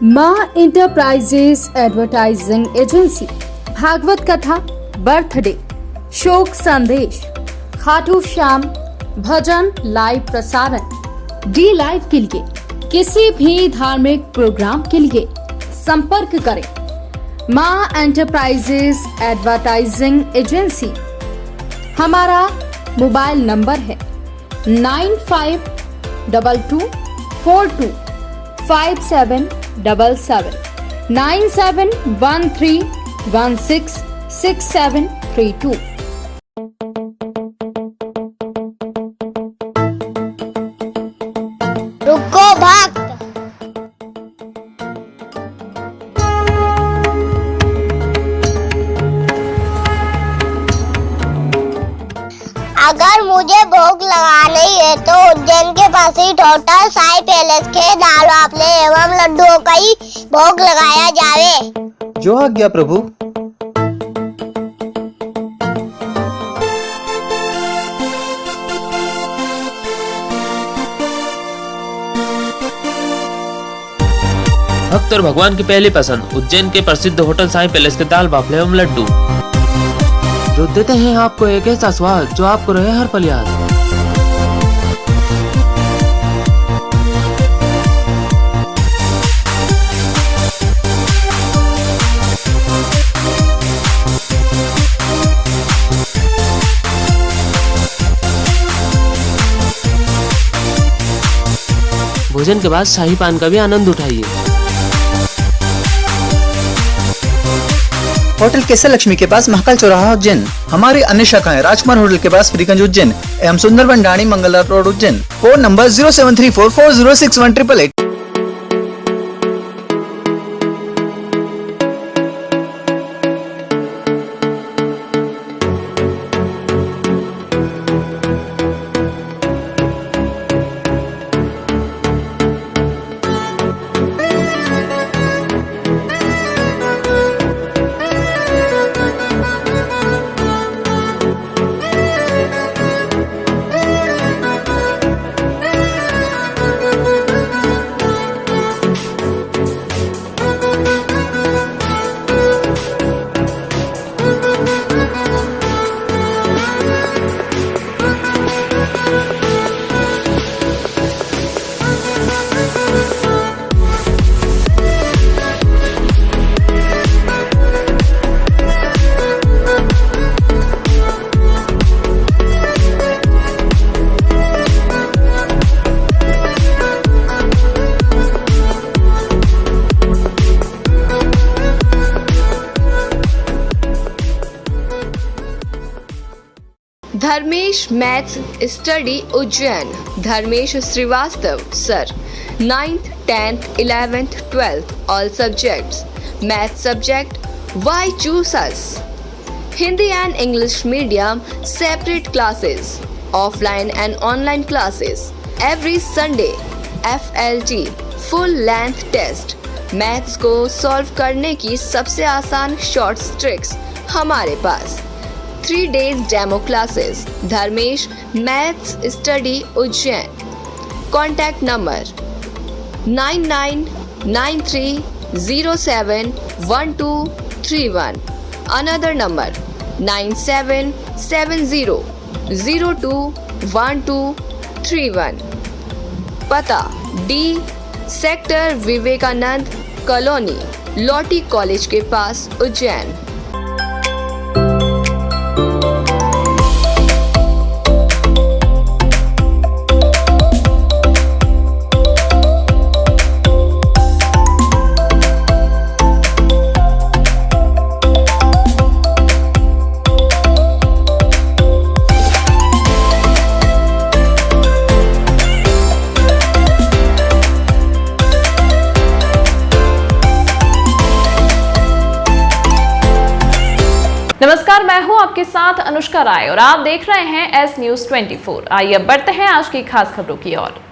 माँ enterprises advertising agency, Bhagavat कथा, birthday, शोक संदेश, खाटू श्याम भजन लाइव प्रसारण, डी लाइव के लिए किसी भी धार्मिक प्रोग्राम के लिए संपर्क करें। माँ एंटरप्राइजेस एडवर्टाइजिंग एजेंसी। हमारा मोबाइल नंबर है 9522425777 9713166732। रुको भक्त। अगर मुझे भोग लगाना ही है तो उज्जैन के पास ही टोटल साई पैलेस के दाल बाफले एवं लड्डुओं का ही भोग लगाया जावे। जो आज्ञा प्रभु। भक्त और भगवान की पहली पसंद उज्जैन के प्रसिद्ध होटल साई पैलेस के दाल बाफले एवं लड्डू, जो देते हैं आपको एक ऐसा स्वाद जो आपको रहे हर पल याद। भोजन के बाद शाही पान का भी आनंद उठाइए। होटल केसर लक्ष्मी के पास महाकाल चौराहा उज्जैन। हमारी अन्य शाखाएं राजकुमार होटल के पास फ्रीगंज उज्जैन एवं Sundarban Dani Mangla road Ujjain. Phone number 07344061888। Dharmesh maths study Ujjain. Dharmesh Shrivastava sir. 9th, 10th, 11th, 12th all subjects. Math subject, why choose us? Hindi and English medium separate classes. Offline and online classes. Every Sunday FLT full length test. Maths को solve करने की सबसे आसान shorts tricks हमारे पास। 3 days demo classes. Dharmesh maths study Ujjain. Contact number 9993071231। Another number 9770021231। पता D sector Vivekananda colony, लॉटी college के पास उज्जैन। नमस्कार, मैं हूं आपके साथ अनुष्का राय और आप देख रहे हैं एस न्यूज 24। आइए अब बढ़ते हैं आज की खास खबरों की ओर।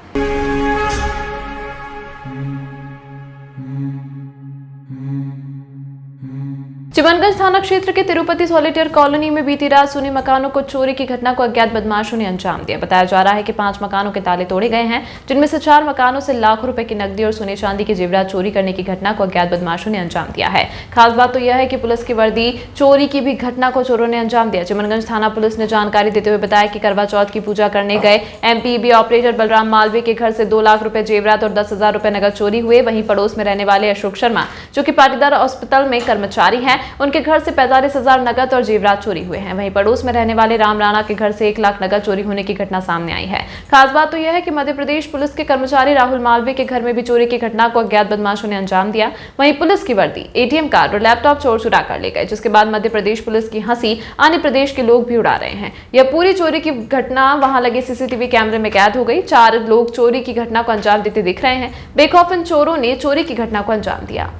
चिमनगंज थाना क्षेत्र के तिरुपति सॉलिटेयर कॉलोनी में बीती रात सुनी मकानों को चोरी की घटना को अज्ञात बदमाशों ने अंजाम दिया। बताया जा रहा है कि 5 मकानों के ताले तोड़े गए हैं, जिनमें से 4 मकानों से लाखों रुपए की नकदी और सोने चांदी के जेवरात चोरी करने की घटना को अज्ञात बदमाशों ने अंजाम दिया है। खास बात तो यह है कि पुलिस की वर्दी चोरी की भी घटना को चोरों ने अंजाम दिया। चिमनगंज थाना पुलिस ने जानकारी देते हुए बताया कि करवा चौथ की पूजा करने गए एमपीईबी ऑपरेटर बलराम मालवीय के घर से 2 लाख रुपए जेवरात और 10,000 रुपए नकद चोरी हुए। वहीं पड़ोस में रहने वाले अशोक शर्मा, जो कि पाटीदार अस्पताल में कर्मचारी हैं, उनके घर से 45,000 नकद और जेवरात चोरी हुए हैं। वहीं पड़ोस में रहने वाले राम राणा के घर से 1 लाख नकद चोरी होने की घटना सामने आई है। खास बात तो यह है कि मध्य प्रदेश पुलिस के कर्मचारी राहुल मालवीय के घर में भी चोरी की घटना को अज्ञात बदमाशों ने अंजाम दिया। वहीं पुलिस की वर्दी, एटीएम कार्ड और लैपटॉप चोर चुरा कर ले गए, जिसके बाद मध्य प्रदेश पुलिस की हंसी अन्य प्रदेश के लोग भी उड़ा रहे हैं। यह पूरी चोरी की घटना वहां लगे सीसीटीवी कैमरे में कैद हो गई। 4 लोग चोरी की घटना को अंजाम देते दिख रहे हैं। बेखौफ इन चोरों ने चोरी की घटना को अंजाम दिया।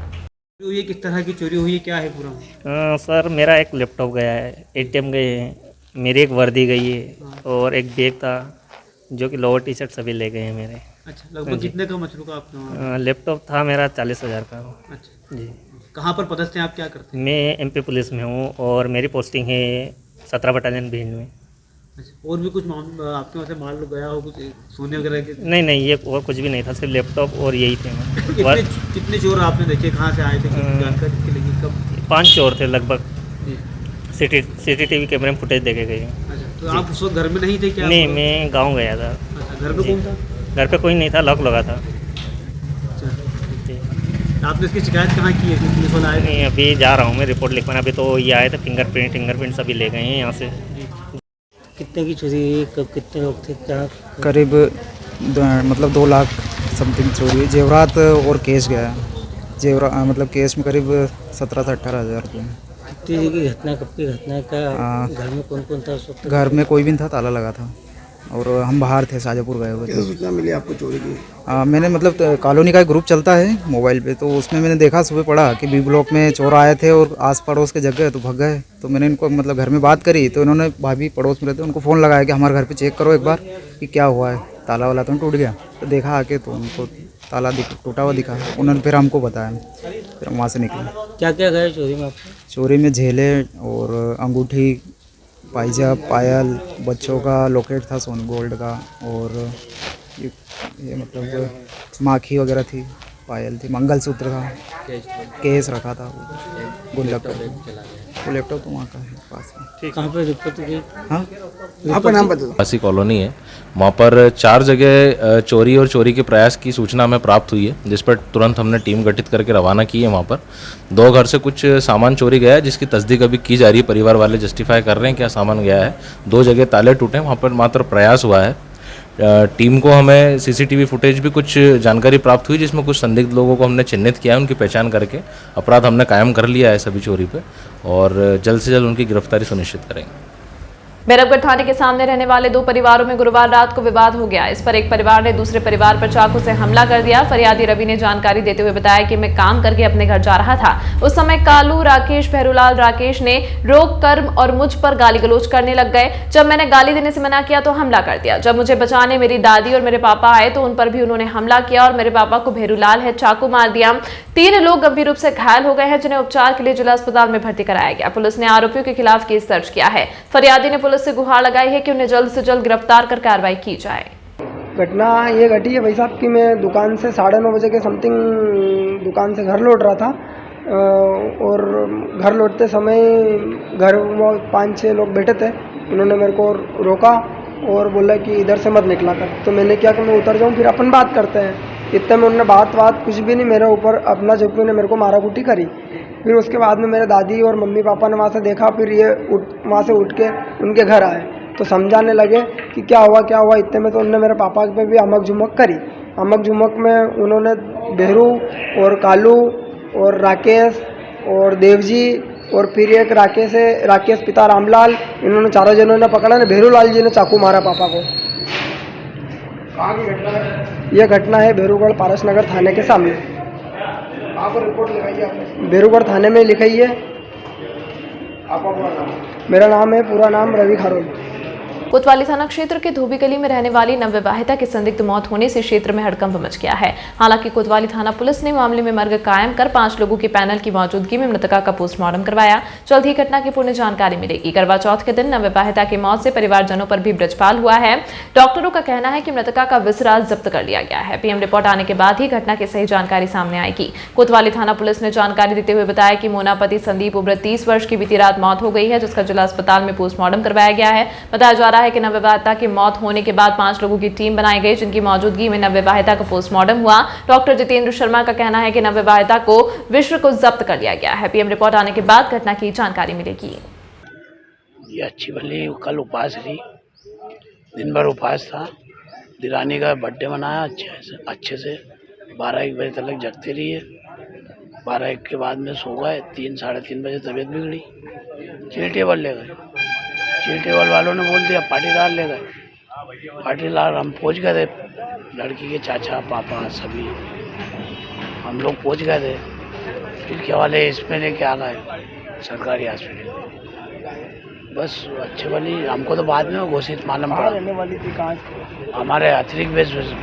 ये किस तरह की चोरी हुई है, क्या है पूरा? सर मेरा एक लैपटॉप गया है, एटीएम गए हैं, मेरी एक वर्दी गई है और एक बैग था जो कि लोअर टी शर्ट सभी ले गए हैं मेरे। अच्छा, लगभग कितने का मछलू का आपके वहाँ? लैपटॉप था मेरा 40,000 का। अच्छा जी। कहाँ पर पदस्थ हैं आप, क्या करते हैं? मैं एमपी पुलिस में हूँ और मेरी पोस्टिंग है 17 बटालियन भीड़ में। अच्छा, और भी कुछ आपके वहाँ से माल लोग गया हो, कुछ सोने वगैरह के? नहीं, ये और कुछ भी नहीं था, सिर्फ लैपटॉप और यही थे। कितने चोर आपने देखे, कहाँ से आए थे, जानकारी लगी कब? 5 चोर थे लगभग। सीसीटीवी कैमरे में फुटेज देखे गए। अच्छा, तो आप उस वक्त घर में नहीं थे क्या? नहीं, मैं गाँव गया था। अच्छा, घर पे कौन था? घर पे कोई नहीं था, लॉक लगा था। आपने इसकी शिकायत कहाँ की है? पुलिस वाले आए? नहीं, अभी जा रहा हूँ मैं रिपोर्ट लिखवाने। अभी तो ये आए थे, फिंगरप्रिंट सभी ले गए हैं यहाँ से। कितने की चोरी हुई, कब, कितने लोग थे, क्या? करीब मतलब 2 लाख समथिंग चोरी, जेवरात और कैश गया है। मतलब कैश में करीब 17 से 18,000 रुपये। कितनी की घटना, कब की घटना है, क्या घर में कौन कौन था उस वक्त? घर में कोई भी नहीं था, ताला लगा था और हम बाहर थे, शाजापुर गए हुए थे। सूचना मिली आपको चोरी की? मैंने मतलब कॉलोनी का एक ग्रुप चलता है मोबाइल पे, तो उसमें मैंने देखा, सुबह पढ़ा कि बी ब्लॉक में चोर आए थे और आस पड़ोस के जगह तो भाग गए। तो मैंने इनको मतलब घर में बात करी, तो इन्होंने भाभी पड़ोस में रहते उनको फ़ोन लगाया कि हमारे घर पे चेक करो एक बार कि क्या हुआ है, ताला वाला तो टूट गया। तो देखा आके तो उनको ताला टूटा हुआ दिखा। उन्होंने फिर हमको बताया, फिर हम वहाँ से निकले। क्या क्या गया चोरी में आपको? चोरी में झेले और अंगूठी, पायजाब, पायल, बच्चों का लॉकेट था सोन गोल्ड का, और ये मतलब माखी वगैरह थी, पायल थी, मंगलसूत्र था, केस रखा था, गुल्लक। वो लैपटॉप तो वहाँ का है पास में। कहाँ पे रिपोर्ट की? हाँ, आपका नाम बता दो। ऐसी कॉलोनी है, वहाँ पर 4 जगह चोरी और चोरी के प्रयास की सूचना हमें प्राप्त हुई है, जिस पर तुरंत हमने टीम गठित करके रवाना की है। वहाँ पर 2 घर से कुछ सामान चोरी गया है, जिसकी तस्दीक अभी की जा रही है। परिवार वाले जस्टिफाई कर रहे हैं क्या सामान गया है। 2 जगह ताले टूटे हैं, वहाँ पर मात्र प्रयास हुआ है। टीम को हमें सीसीटीवी फुटेज भी कुछ जानकारी प्राप्त हुई, जिसमें कुछ संदिग्ध लोगों को हमने चिन्हित किया है। उनकी पहचान करके अपराध हमने कायम कर लिया है सभी चोरी पे, और जल्द से जल्द उनकी गिरफ्तारी सुनिश्चित करेंगे। भैरवगढ़ थाने के सामने रहने वाले 2 परिवारों में गुरुवार रात को विवाद हो गया। इस पर एक परिवार ने दूसरे परिवार पर चाकू से हमला कर दिया। फरियादी रवि ने जानकारी देते हुए बताया कि मैं काम करके अपने घर जा रहा था। उस समय कालू, राकेश, भैरूलाल, राकेश ने रोक कर और मुझ पर गाली गलौज करने लग गए। जब मैंने गाली देने से मना किया तो हमला कर दिया। जब मुझे बचाने मेरी दादी और मेरे पापा आए तो उन पर भी उन्होंने हमला किया और मेरे पापा को भैरूलाल है चाकू मार दिया। 3 लोग गंभीर रूप से घायल हो गए हैं, जिन्हें उपचार के लिए जिला अस्पताल में भर्ती कराया गया। पुलिस ने आरोपियों के खिलाफ केस दर्ज किया है। फरियादी ने पुलिस से गुहार लगाई है कि उन्हें जल्द से जल्द गिरफ्तार कर कार्रवाई की जाए। घटना ये घटी है भाई साहब कि मैं दुकान से 9:30 बजे के समथिंग दुकान से घर लौट रहा था, और घर लौटते समय घर में 5-6 लोग बैठे थे। उन्होंने मेरे को रोका और बोला कि इधर से मत निकला कर। तो मैंने क्या कि मैं उतर जाऊँ, फिर अपन बात करते हैं। इतने में उन्होंने बात कुछ भी नहीं, मेरे ऊपर अपना झुक ने मेरे को मारा कुटी करी। फिर उसके बाद में मेरे दादी और मम्मी पापा ने वहाँ से देखा, फिर ये वहाँ से उठ के उनके घर आए तो समझाने लगे कि क्या हुआ। इतने में तो उन्होंने मेरे पापा पे भी अमक झुमक करी। अमक झुमक में उन्होंने बेहरू और कालू और राकेश और देवजी और फिर एक राकेश पिता रामलाल, इन्होंने 4 जनों ने पकड़ा ने भैरूलाल जी ने चाकू मारा पापा को। कहाँ की घटना है? यह घटना है भैरूगढ़ पारसनगर थाने के सामने। आप रिपोर्ट लिखाई है? भैरूगढ़ थाने में लिखाई है। आपका पूरा नाम? मेरा नाम है पूरा नाम रवि खारोल। कोतवाली थाना क्षेत्र के धोबी गली में रहने वाली नवविवाहिता की संदिग्ध मौत होने से क्षेत्र में हड़कंप मच गया है। हालांकि कोतवाली थाना पुलिस ने मामले में मर्ग कायम कर 5 लोगों के पैनल की मौजूदगी में मृतका का पोस्टमार्टम करवाया। जल्द ही घटना की पूर्ण जानकारी मिलेगी। करवा चौथ के दिन नवविवाहिता की मौत से परिवारजनों पर भी ब्रजपाल हुआ है। डॉक्टरों का कहना है कि मृतका का विसरा जब्त कर लिया गया है। पीएम रिपोर्ट आने के बाद ही घटना की सही जानकारी सामने आएगी। कोतवाली थाना पुलिस ने जानकारी देते हुए बताया कि मोना पति संदीप उम्र 30 वर्ष की बीती रात मौत हो गई है, जिसका जिला अस्पताल में पोस्टमार्टम करवाया गया है। बताया जा रहा है कि नवविवाहिता की मौत होने के बाद 5 लोगों की टीम बनाई गई, जिनकी मौजूदगी में नवविवाहिता का पोस्टमार्टम हुआ। डॉक्टर जितेंद्र शर्मा का कहना है कि नवविवाहिता को विश्व को जब्त कर लिया गया है। पीएम रिपोर्ट आने के बाद घटना की जानकारी मिलेगी। ये अच्छी भली कल उपवास रही, दिन भर उपवास था। दिरानी का बर्थडे मनाया अच्छे से 12-1 बजे तक जगते रही है। 12-1 के बाद में सो गए। 3-3:30 बजे तबीयत बिगड़ी। चीनी टेबल ले गए। चीनी टेबल वालों ने बोल दिया पाटीदार ले गए। पाटीदार हम पहुंच गए थे, लड़की के चाचा पापा सभी हम लोग पहुंच गए थे। फिर क्या वाले इसमें लेके आ गए सरकारी हॉस्पिटल। बस अच्छे वाली हमको तो बाद में घोषित मालूम पड़ा। रहने वाली थी कहाँ? हमारे अतिरिक्त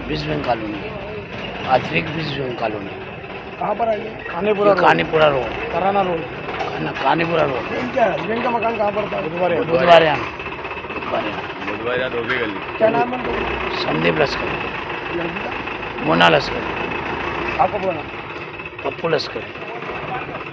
बिस्बिंग कॉलोनी। अतिरिक्त बिस्बिंग कॉलोनी कहाँ पर है? कानीपुरा रोड, कराना रोड, कानीपुरा रोड। क्या हस्बैंड का मकान कहाँ पर था? बुधवार धोबी गली। क्या नाम है? संदीप लश्कर, मोना लश्कर। आपको बोला? पप्पू लश्कर।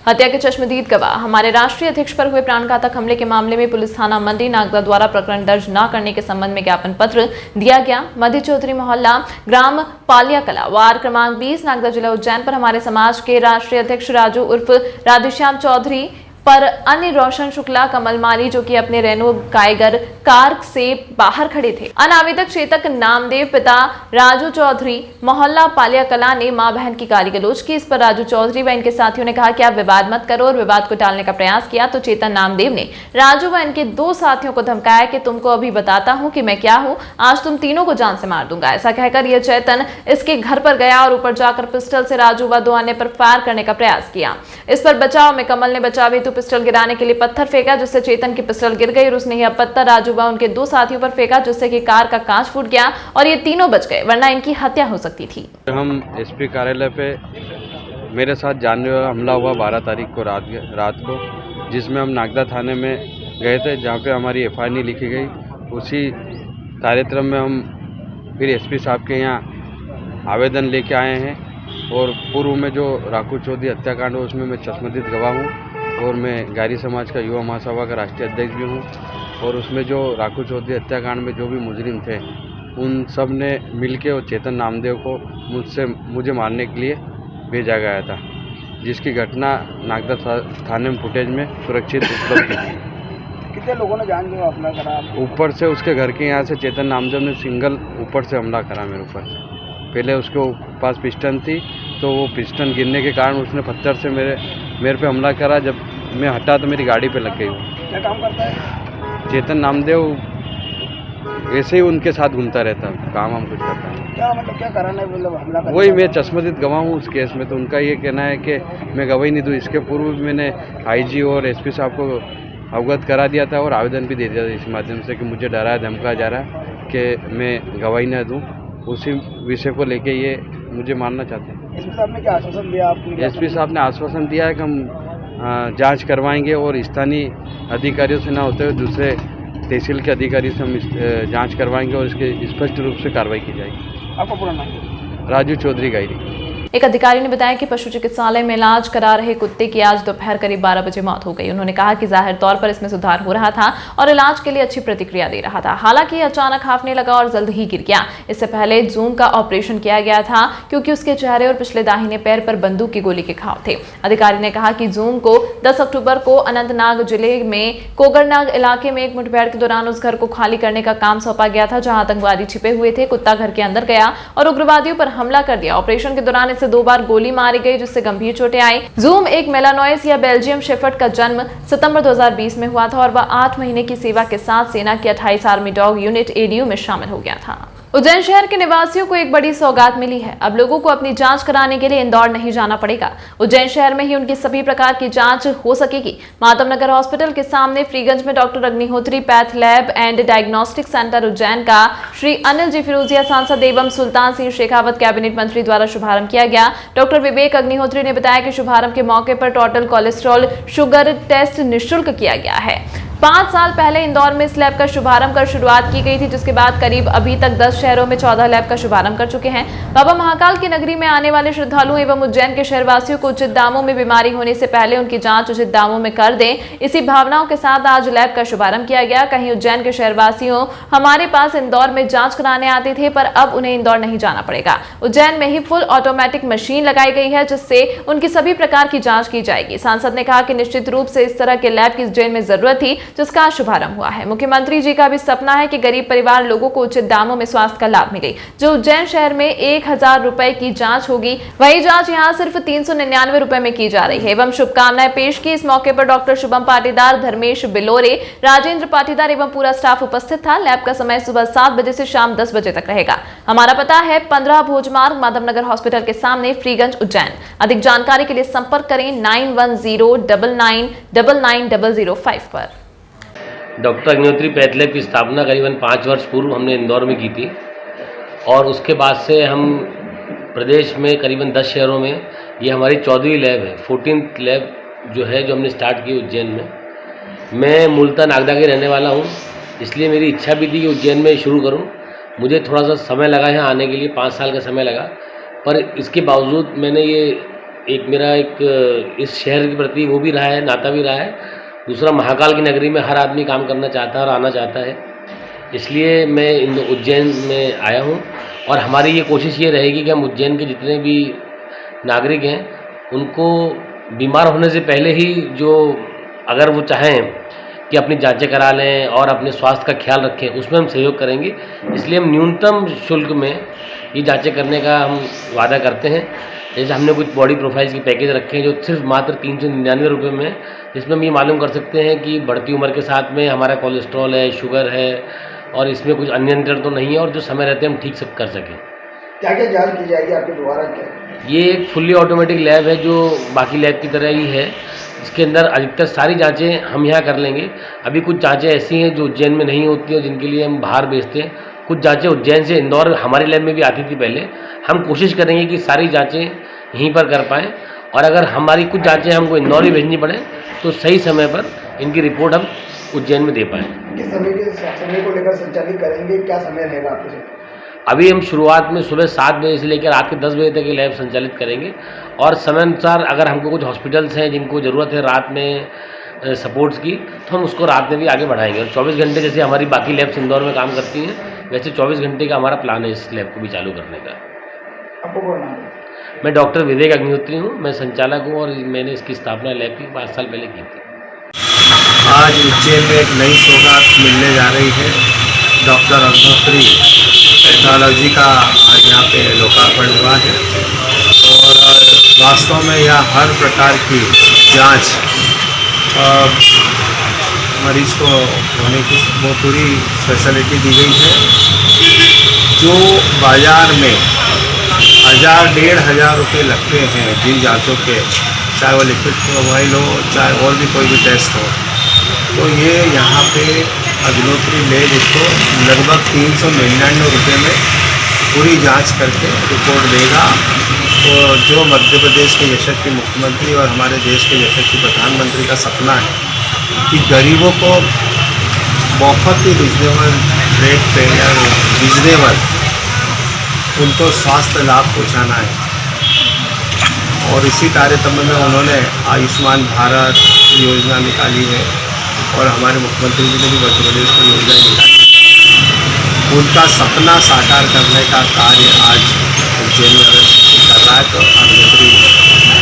हत्या के चश्मदीद गवाह। हमारे राष्ट्रीय अध्यक्ष पर हुए प्राणघातक हमले के मामले में पुलिस थाना मंडी नागदा द्वारा प्रकरण दर्ज न करने के संबंध में ज्ञापन पत्र दिया गया। मध्य चौधरी मोहल्ला ग्राम पालिया कला वार्ड क्रमांक 20 नागदा जिला उज्जैन पर हमारे समाज के राष्ट्रीय अध्यक्ष राजू उर्फ राधेश्याम चौधरी पर अन्य रोशन शुक्ला कमल माली, जो कि अपने रेनो काइगर कार से बाहर खड़े थे। अनावेदक चेतक नामदेव पिता राजू चौधरी मोहल्ला पालिया कला ने मां बहन की गाली गलौज की। इस पर राजू चौधरी व इनके साथियों ने कहा कि आप विवाद मत करो और विवाद को टालने का प्रयास किया तो चेतन नामदेव ने राजू व इनके 2 साथियों को धमकाया कि तुमको अभी बताता हूं कि मैं क्या हूं, आज तुम तीनों को जान से मार दूंगा। ऐसा कहकर यह चेतन इसके घर पर गया और ऊपर जाकर पिस्टल से राजू व 2 अन्य पर फायर करने का प्रयास किया। इस पर बचाव में कमल ने बचाव हेतु पिस्टल गिराने के लिए पत्थर फेंका, जिससे चेतन की पिस्टल गिर गई और उसने यह पत्थर राजू व उनके 2 साथियों पर फेंका, जिससे कि कार का कांच फूट गया और ये तीनों बच गए, वरना इनकी हत्या हो सकती थी। हम एसपी कार्यालय पे मेरे साथ जानलेवा हमला हुआ 12 तारीख को रात को, जिसमें हम नागदा थाने में गए थे, जहाँ पे हमारी एफआईआर नहीं लिखी गई। उसी कार्यक्रम में हम फिर एसपी साहब के यहाँ आवेदन लेके आए हैं। और पूर्व में जो राकू चौधरी हत्याकांड हो उसमें मैं चश्मदीद गवाह हूँ और मैं गारी समाज का युवा महासभा का राष्ट्रीय अध्यक्ष भी हूँ। और उसमें जो राकू चौधरी हत्याकांड में जो भी मुजरिम थे उन सब ने मिलके और चेतन नामदेव को मुझे मारने के लिए भेजा गया था, जिसकी घटना नागदा थाने में फुटेज में सुरक्षित उपलब्ध थी। कितने लोगों ने जान के हमला करा? ऊपर से उसके घर के यहाँ से चेतन नामदेव ने सिंगल ऊपर से हमला करा मेरे ऊपर। पहले उसके पास पिस्टन थी, तो वो पिस्टन गिरने के कारण उसने पत्थर से मेरे पे हमला करा। जब मैं हटा तो मेरी गाड़ी पे लग गई। क्या काम करता है चेतन नामदेव? वैसे ही उनके साथ घूमता रहता है, काम हम कुछ करता है। क्या मतलब क्या कराना है? मतलब हमला करना? वही मैं चश्मदीद गवाह हूँ उस केस में, तो उनका ये कहना है कि मैं गवाही नहीं दूँ। इसके पूर्व भी मैंने आईजी और एसपी साहब को अवगत करा दिया था और आवेदन भी दे दिया था इस माध्यम से कि मुझे डराया धमकाया जा रहा है कि मैं गवाही न दूँ। उसी विषय को लेके ये मुझे मारना चाहते हैं। एसपी साहब ने क्या आश्वासन दिया आपको? एसपी साहब ने आश्वासन दिया है कि हम जांच करवाएंगे और स्थानीय अधिकारियों से ना होते हुए दूसरे तहसील के अधिकारी से हम जांच करवाएंगे और इसके स्पष्ट रूप से कार्रवाई की जाएगी। आपका पूरा नाम? राजू चौधरी गायरी। एक अधिकारी ने बताया कि पशु चिकित्सालय में इलाज करा रहे कुत्ते की आज दोपहर करीब 12 बजे मौत हो गई। उन्होंने कहा कि जाहिर तौर पर इसमें सुधार हो रहा था और इलाज के लिए अच्छी प्रतिक्रिया दे रहा था। हालांकि अचानक हांफने लगा और जल्द ही गिर गया। इससे पहले जूम का ऑपरेशन किया गया था क्योंकि उसके चेहरे और पिछले दाहिने पैर पर बंदूक की गोली के घाव थे। अधिकारी ने कहा कि जूम को 10 अक्टूबर को अनंतनाग जिले में कोगरनाग इलाके में एक मुठभेड़ के दौरान उस घर को खाली करने का काम सौंपा गया था जहां आतंकवादी छिपे हुए थे। कुत्ता घर के अंदर गया और उग्रवादियों पर हमला कर दिया। ऑपरेशन के दौरान इसे 2 बार गोली मारी गई, जिससे गंभीर चोटें आई। जूम एक मेलानोइस या बेल्जियम शेफर्ड का जन्म सितंबर 2020 में हुआ था और वह 8 महीने की सेवा के साथ सेना की 28 आर्मी डॉग यूनिट एडीयू में शामिल हो गया था। उज्जैन शहर के निवासियों को एक बड़ी सौगात मिली है। अब लोगों को अपनी जांच कराने के लिए इंदौर नहीं जाना पड़ेगा। उज्जैन शहर में ही उनकी सभी प्रकार की जांच हो सकेगी। माधवनगर हॉस्पिटल के सामने फ्रीगंज में doctor Agnihotri path lab and diagnostic centre Ujjain का श्री अनिल जी फिरोजिया सांसद एवं सुल्तान सिंह शेखावत कैबिनेट मंत्री द्वारा शुभारंभ किया गया। डॉक्टर विवेक अग्निहोत्री ने बताया कि शुभारंभ के मौके पर टोटल कोलेस्ट्रॉल शुगर टेस्ट निःशुल्क किया गया है। 5 साल पहले इंदौर में इस लैब का शुभारंभ कर शुरुआत की गई थी, जिसके बाद करीब अभी तक 10 शहरों में 14 लैब का शुभारंभ कर चुके हैं। बाबा महाकाल की नगरी में आने वाले श्रद्धालुओं एवं उज्जैन के शहरवासियों को उचित दामों में बीमारी होने से पहले उनकी जांच उचित दामों में कर दें, इसी भावनाओं के साथ आज लैब का शुभारंभ किया गया। कहीं उज्जैन के शहरवासियों हमारे पास इंदौर में जांच कराने आते थे, पर अब उन्हें इंदौर नहीं जाना पड़ेगा। उज्जैन में ही फुल ऑटोमेटिक मशीन लगाई गई है, जिससे उनकी सभी प्रकार की जांच की जाएगी। सांसद ने कहा कि निश्चित रूप से इस तरह के लैब की उज्जैन में जरूरत थी, जिसका शुभारंभ हुआ है। मुख्यमंत्री जी का भी सपना है कि गरीब परिवार लोगों को उचित दामों में स्वास्थ्य का लाभ मिले। जो उज्जैन शहर में 1000 रुपए की जांच होगी, वही जांच यहाँ सिर्फ 399 रुपए में की जा रही है। एवं शुभकामनाएं पेश की। इस मौके पर डॉक्टर शुभम पाटीदार, धर्मेश बिलोरे, राजेंद्र पाटीदार एवं पूरा स्टाफ उपस्थित था। लैब का समय सुबह 7 बजे से शाम 10 बजे तक रहेगा। हमारा पता है 15 भोजमार्ग, माधवनगर हॉस्पिटल के सामने, फ्रीगंज, उज्जैन। अधिक जानकारी के लिए संपर्क करें 9109990005 पर। डॉक्टर अग्निहोत्री पैथ लैब की स्थापना करीबन 5 वर्ष पूर्व हमने इंदौर में की थी और उसके बाद से हम प्रदेश में करीबन 10 शहरों में ये हमारी 14वीं लैब है, 14th लैब जो है, जो हमने स्टार्ट की उज्जैन में। मैं मूलतः नागदा के रहने वाला हूँ, इसलिए मेरी इच्छा भी थी कि उज्जैन में शुरू करूँ। मुझे थोड़ा सा समय लगा यहाँ आने के लिए, 5 साल का समय लगा, पर इसके बावजूद मैंने ये मेरा इस शहर के प्रति वो भी रहा है, नाता भी रहा है। दूसरा, महाकाल की नगरी में हर आदमी काम करना चाहता है और आना चाहता है, इसलिए मैं उज्जैन में आया हूँ। और हमारी ये कोशिश ये रहेगी कि हम उज्जैन के जितने भी नागरिक हैं उनको बीमार होने से पहले ही, जो अगर वो चाहें कि अपनी जांचें करा लें और अपने स्वास्थ्य का ख्याल रखें, उसमें हम सहयोग करेंगे। इसलिए हम न्यूनतम शुल्क में ये जांचें करने का हम वादा करते हैं। जैसे हमने कुछ बॉडी प्रोफाइल्स की पैकेज रखे हैं जो सिर्फ मात्र 399 रुपये में, जिसमें हम ये मालूम कर सकते हैं कि बढ़ती उम्र के साथ में हमारा कोलेस्ट्रॉल है, शुगर है और इसमें कुछ अनियंत्रण तो नहीं है, और जो समय रहते हम ठीक से कर सकें। क्या क्या जांच की जाएगी आपके द्वारा? क्या ये एक फुल्ली ऑटोमेटिक लैब है जो बाकी लैब की तरह ही है। इसके अंदर अधिकतर सारी जांचें हम यहाँ कर लेंगे। अभी कुछ जांचें ऐसी हैं जो उज्जैन में नहीं होती हैं, जिनके लिए हम बाहर भेजते हैं। कुछ जांचें उज्जैन से इंदौर हमारी लैब में भी आती थी पहले। हम कोशिश करेंगे कि सारी जांचें यहीं पर कर पाएँ, और अगर हमारी कुछ जांचें हमको इंदौर ही भेजनी पड़े तो सही समय पर इनकी रिपोर्ट हम उज्जैन में दे पाएँ। किस समय को लेकर संचालित करेंगे? क्या समय रहेगा आपके? अभी हम शुरुआत में सुबह 7 बजे से लेकर रात के 10 बजे तक ये लैब संचालित करेंगे, और समय अनुसार अगर हमको कुछ हॉस्पिटल्स हैं जिनको ज़रूरत है रात में सपोर्ट्स की, तो हम उसको रात में भी आगे बढ़ाएंगे। और 24 घंटे जैसे हमारी बाकी लैब्स इंदौर में काम करती हैं, वैसे 24 घंटे का हमारा प्लान है इस लैब को भी चालू करने का। आपको कौन नाम है? मैं डॉक्टर विवेक अग्निहोत्री हूँ, मैं संचालक हूँ, और मैंने इसकी स्थापना लैब की 5 साल पहले की थी। आज उज्जैन में एक नई सौगात मिलने जा रही है। डॉक्टर अग्निहोत्री टेक्नोलॉजी का आज यहाँ पे लोकार्पण हुआ है, और वास्तव में यह हर प्रकार की जांच मरीज को होने की वो पूरी फैसिलिटी दी गई है। जो बाज़ार में 1000-1500 रुपये लगते हैं जिन जांचों के, चाहे वो लिक्विड प्रोफाइल हो, चाहे और भी कोई भी टेस्ट हो, तो ये यहाँ पे अग्निहोत्री लैब इसको लगभग 399 रुपये में पूरी जांच करके रिपोर्ट देगा। तो जो मध्य प्रदेश के यशस्वी मुख्यमंत्री और हमारे देश के यशस्वी प्रधानमंत्री का सपना है कि गरीबों को बहुत ही रिजनेबल रेट पे या रिजनेबल उनको स्वास्थ्य लाभ पहुँचाना है, और इसी कार्यक्रम में उन्होंने आयुष्मान भारत योजना निकाली है, और हमारे मुख्यमंत्री जी ने भी मध्य प्रदेश में योजना निकाली। उनका सपना साकार करने का कार्य आज उज्जैन में कर रहा है। तो अग्निहोत्री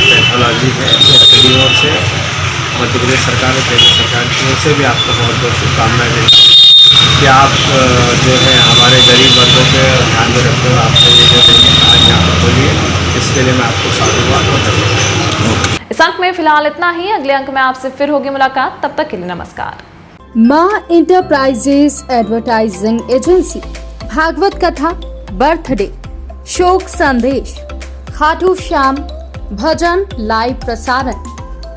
टेक्नोलॉजी है, अपनी ओर से मध्य प्रदेश सरकार और केंद्र सरकार की ओर से भी आपको बहुत बहुत शुभकामनाएं देते हैं कि आप जो है हमारे गरीब वर्गों के ध्यान में रखते हुए आपने ये जो आज यहाँ पर खोली है, इसके लिए मैं आपको साधुवाद और धन्यवाद। इस अंक में फिलहाल इतना ही। अगले अंक में आपसे फिर होगी मुलाकात, तब तक के लिए नमस्कार। माँ इंटरप्राइजेस एडवर्टाइजिंग एजेंसी, भागवत कथा, बर्थडे, शोक संदेश, खाटू श्याम भजन लाइव प्रसारण,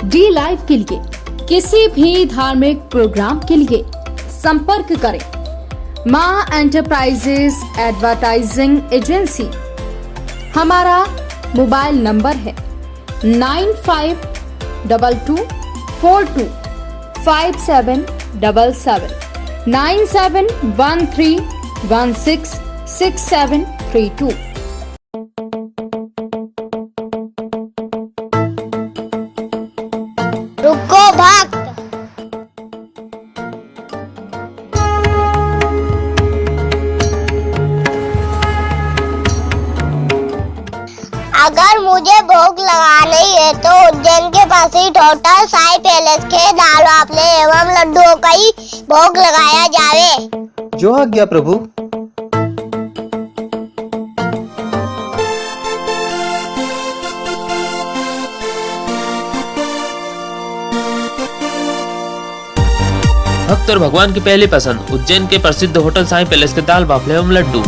डी लाइव के लिए किसी भी धार्मिक प्रोग्राम के लिए संपर्क करें मां एंटरप्राइजेस एडवर्टाइजिंग एजेंसी। हमारा मोबाइल नंबर है 9522425777 9713166732। रुको भक्त। अगर मुझे भोग लगानी है तो उज्जैन के पास ही टोटल साई पैलेस के दाल वाफले एवं लड्डुओं का ही भोग लगाया जावे। जो आज्ञा प्रभु। भक्त और भगवान की पहली पसंद उज्जैन के प्रसिद्ध होटल साई पैलेस के दाल बाफले एवं लड्डू,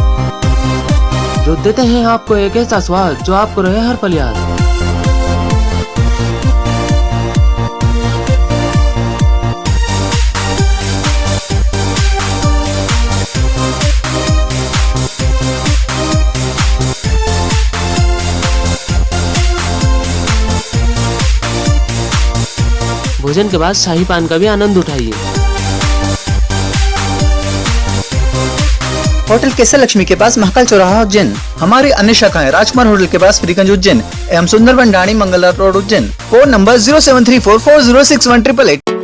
जो देते हैं आपको एक ऐसा स्वाद जो आपको रहे हर पल याद। भोजन के बाद शाही पान का भी आनंद उठाइए। होटल केसर लक्ष्मी के पास महाकाल चौराहा उज्जैन। हमारी अन्य शाखाएं राजकुमार होटल के पास फ्रीगंज उज्जैन एवं सुंदरबन ढाणी मंगलवार रोड उज्जैन। Phone number 0734406188।